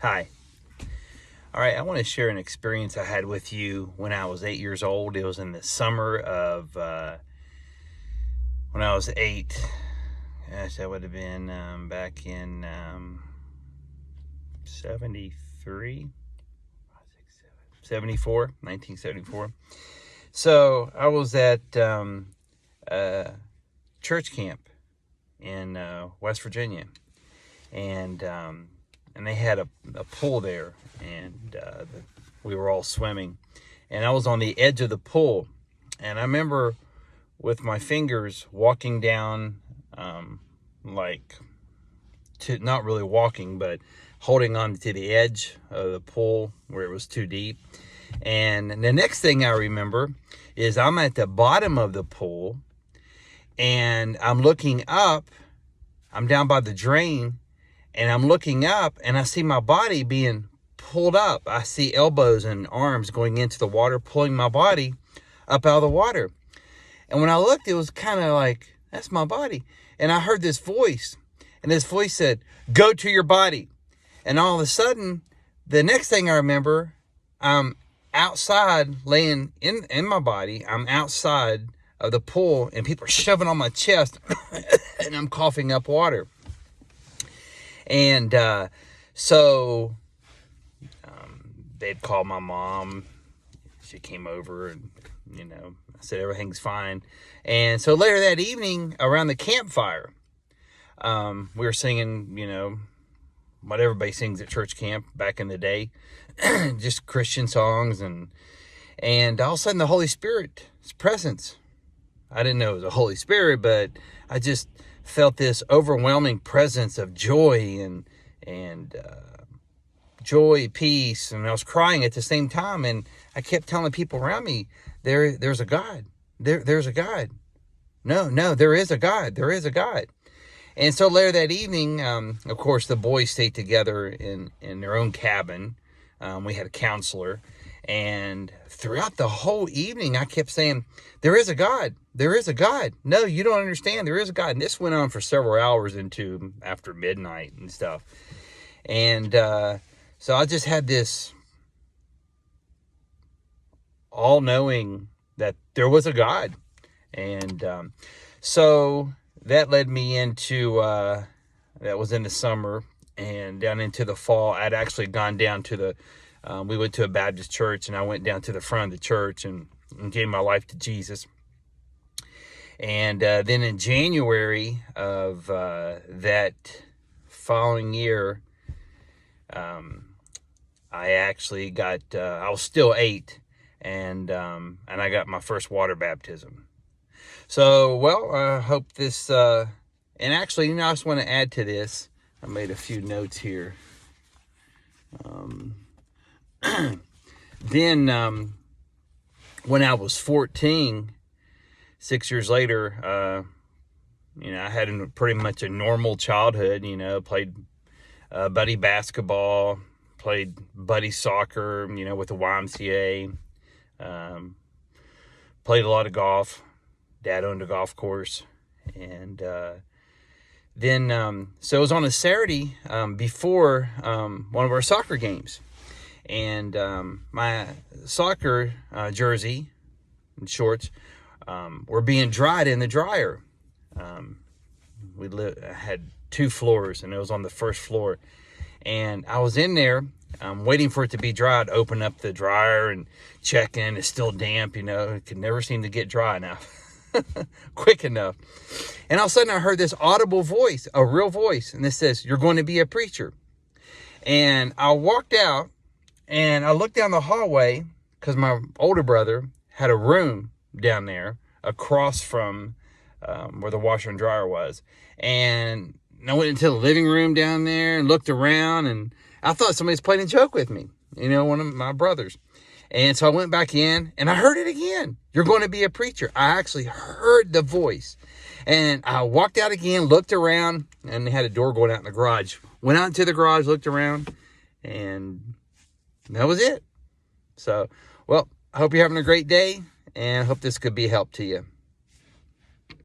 Hi. All right, I want to share an experience I had with you when I was 8 years old. It was in the summer of when I was 8. Gosh, that would have been back in 73, 1974. So I was at church camp in West Virginia, and they had a pool there, and we were all swimming, and I was on the edge of the pool, and I remember with my fingers walking down, not really walking, but holding on to the edge of the pool where it was too deep. And the next thing I remember is I'm at the bottom of the pool, and I'm looking up. I'm down by the drain, and I'm looking up, and I see my body being pulled up. I see elbows and arms going into the water, pulling my body up out of the water. And when I looked, it was kind of like, that's my body. And I heard this voice, and this voice said, "Go to your body." And all of a sudden, the next thing I remember, I'm outside laying in my body. I'm outside of the pool, and people are shoving on my chest, and I'm coughing up water. And so they'd called my mom. She came over, and, I said everything's fine. And so later that evening, around the campfire, we were singing, what everybody sings at church camp back in the day, just Christian songs. And all of a sudden, the Holy Spirit's presence. I didn't know it was the Holy Spirit, but I just felt this overwhelming presence of joy and joy, peace, and I was crying at the same time. And I kept telling people around me, there's a God. There's a God. No, there is a God. There is a God. And so later that evening, of course, the boys stayed together in their own cabin. We had a counselor. And throughout the whole evening, I kept saying, there is a God. There is a God. No, you don't understand. There is a God. And this went on for several hours into after midnight and stuff. And so I just had this all-knowing that there was a God. And so that led me into, that was in the summer, and down into the fall, I'd actually gone down to we went to a Baptist church, and I went down to the front of the church and gave my life to Jesus. And then in January of that following year, I actually got, I was still 8, and I got my first water baptism. So, well, I hope this, and actually, I just want to add to this. I made a few notes here. Then, when I was 14, 6 years later, I had pretty much a normal childhood. Played buddy basketball, played buddy soccer, with the YMCA, played a lot of golf. Dad owned a golf course. And then, so it was on a Saturday before one of our soccer games. And my soccer jersey and shorts were being dried in the dryer. I had 2 floors, and it was on the first floor. And I was in there waiting for it to be dried, open up the dryer and checking. It's still damp, It could never seem to get dry enough. Quick enough. And all of a sudden I heard this audible voice, a real voice, and it says, "You're going to be a preacher." And I walked out, and I looked down the hallway, because my older brother had a room down there across from where the washer and dryer was. And I went into the living room down there and looked around, and I thought somebody was playing a joke with me, one of my brothers. And so I went back in, and I heard it again. "You're going to be a preacher." I actually heard the voice. And I walked out again, looked around, and they had a door going out in the garage. Went out into the garage, looked around, and that was it. So, well, I hope you're having a great day, and I hope this could be a help to you.